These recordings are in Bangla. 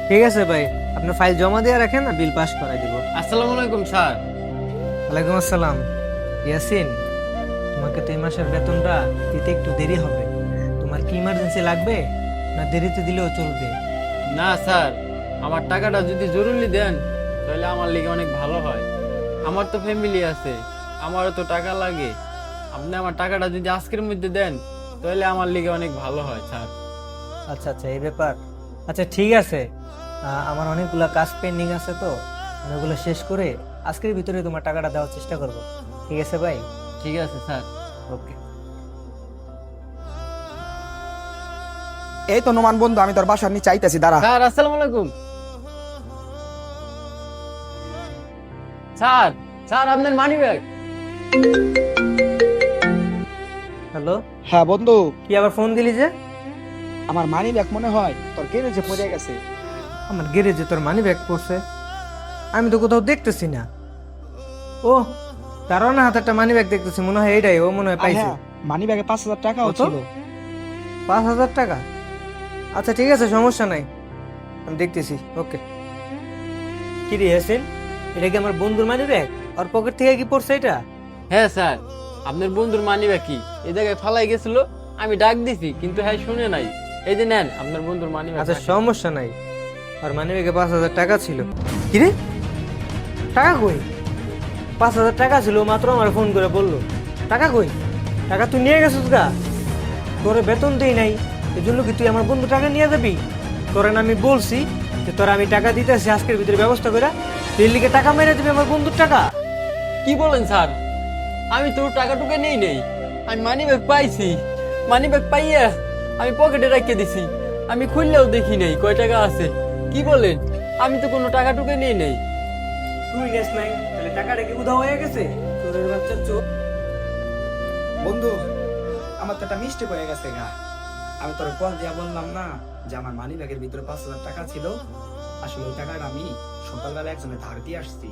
ঠিক আছে ভাই, আপনার ফাইল জমা দিয়ে রাখেন, না বিল পাস করাই দিব। আসসালামু আলাইকুম স্যার। ওয়ালাইকুম আসসালাম। ইয়াসিন, তোমাকে তো এই মাসের বেতনটা দিতে একটু দেরি হবে। তোমার কি ইমার্জেন্সি লাগবে, না দেরিতে দিলেও চলবে? না স্যার, আমার টাকাটা যদি জরুরি দেন তাহলে আমার লিগে অনেক ভালো হয়। আমার তো ফ্যামিলি আছে, আমারও তো টাকা লাগে। আপনি আমার টাকাটা যদি আজকের মধ্যে দেন তাহলে আমার লিগে অনেক ভালো হয় স্যার। আচ্ছা আচ্ছা, এই ব্যাপার। আচ্ছা ঠিক আছে, আমার অনেকগুলা কাজ পেন্ডিং আছে, তো আমি ওগুলো শেষ করে আজকের ভিতরে তোমার টাকাটা দেওয়ার চেষ্টা করব। ঠিক আছে ভাই? ঠিক আছে স্যার। ওকে। এই তো নোমান বন্ধু, আমি তোর বাসার নিচে আইতাছি, দাঁড়া। স্যার আসসালামু আলাইকুম। স্যার, স্যার আপনার মানি ব্যাগ। হ্যালো, হ্যাঁ বন্ধু, কি আবার ফোন দিলি যে? আমার মানি ব্যাগ মনে হয় তোর গ্যারেজে পড়ে গেছে। আমার গ্যারেজে তোর মানি ব্যাগ পড়ছে? আমি তো কোথাও দেখতেছি না। ও, তারও না হাতে একটা মানি ব্যাগ দেখতেছি, মনে হয় এইটাই, ও মনে হয় পাইছে। হ্যাঁ, মানি ব্যাগে 5,000 টাকাও কত? ছিল। 5,000 টাকা? আচ্ছা ঠিক আছে, সমস্যা নাই, আমি দেখতেছি। ওকে। কি রে ইয়াসিন, এটা কি আমার বন্ধুর মানি ব্যাগ? ওর পকেট থেকে কি পড়ছে এটা? হ্যাঁ স্যার, আপনার বন্ধুর মানি ব্যাগ কি এই জায়গায় ফালাই গেছিল, আমি ডাক দিছি কিন্তু হ্যাঁ শুনে নাই। এই যে নেন আপনার বন্ধুর মানি ব্যাগ। আচ্ছা সমস্যা নাই, আর মানি ব্যাগে 5,000 টাকা ছিল। কি রে, টাকা কই? 5,000 টাকা ছিল, ও মাত্র আমার ফোন করে বললো। টাকা কই? টাকা তুই নিয়ে গেছিস গা? তোরে বেতন দেই নাই, এই জন্য কি তুই আমার বন্ধু টাকা নিয়ে যাবি? তোরে না আমি বলছি যে তোরা আমি টাকা দিতেছি, আজকের ভিতরে ব্যবস্থা করে দিল্লিকে টাকা মেরে দিবি আমার বন্ধুর টাকা। কি বলেন স্যার? আমি তোর টাকা টুকে নেই নেই, আমি মানি ব্যাগ পাইছি। মানি ব্যাগ পাইয়া আমি পকেটে রেখে দিছি, আমি খুললেও দেখি নেই কয় টাকা আছে। কি বলেন? আমি তো কোনো টাকা টুকে নেই নেই। তুই নেস নাই, তাহলে টাকাটা কি উধাও হয়ে গেছে? তোরের বাচ্চা চোর। বন্ধু, আমার তো একটা মিস্টেক হয়ে গেছে গা। আমি তোর কল দিয়া বললাম না যে আমার মানি ব্যাগের ভিতরে 5,000 টাকা ছিল। আসলে ওই টাকাটা আমি সকালবেলা একজনের ধার দিয়ে আসছি,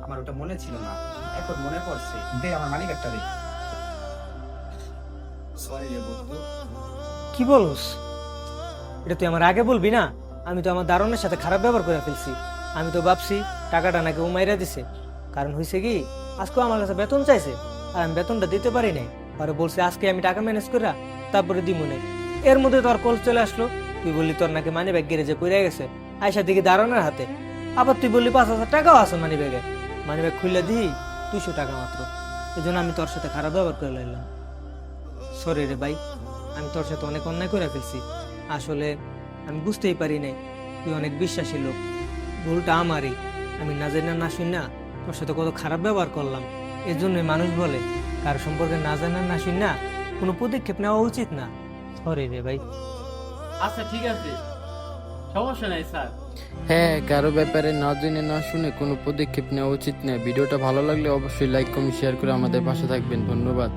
আমার ওটা মনে ছিল না, এখন মনে পড়ছে। দে আমার মানি ব্যাগটা দে। সরি রে বন্ধু। কি বলস? এটা তুই আমার আগে বলবি না? আমি তো আমার দারোয়ানের সাথে খারাপ ব্যবহার করে ফেলছি। আমি তো ভাবছি টাকাটা নাকি ও মাইরা দিছে, কারণ হয়েছে কি, আজকেও আমার কাছে বেতন চাইছে, আর আমি বেতনটা দিতে পারি নাই। পরে বলছে আজকে আমি টাকা ম্যানেজ করে তারপরে দিমু নাই। এর মধ্যে তোর কল চলে আসলো, তুই বললি তোর নাকি মানি ব্যাগ গ্যারেজে পড়ে গেছে, আয়সা দিকে দারোয়ানের হাতে। আবার তুই বললি 5,000 টাকাও আছে মানি ব্যাগে। মানি ব্যাগ খুললে দিই 200 টাকা মাত্র। এই জন্য আমি তোর সাথে খারাপ ব্যবহার করে লাইলাম। সরি রে ভাই, আমি তোর সাথে অনেক অন্যায় করে ফেলছি। আসলে আমি বুঝতেই পারি নাই তুই অনেক বিশ্বাসী লোক। ভুলটা আমারই, আমি না জানি না শুনি না তোর সাথে কত খারাপ ব্যবহার করলাম। এর জন্যই মানুষ বলে কার সম্পর্কে না জানা না শুনি না কোনো পদক্ষেপ নেওয়া উচিত না। সরি রে ভাই। আচ্ছা ঠিক আছে, সমস্যা নাই স্যার। হ্যাঁ, কারো ব্যাপারে না জেনে না শুনে কোনো পদক্ষেপ নেওয়া উচিত নয়। ভিডিওটা ভালো লাগলে অবশ্যই লাইক কমেন্ট শেয়ার করে আমাদের পাশে থাকবেন। ধন্যবাদ।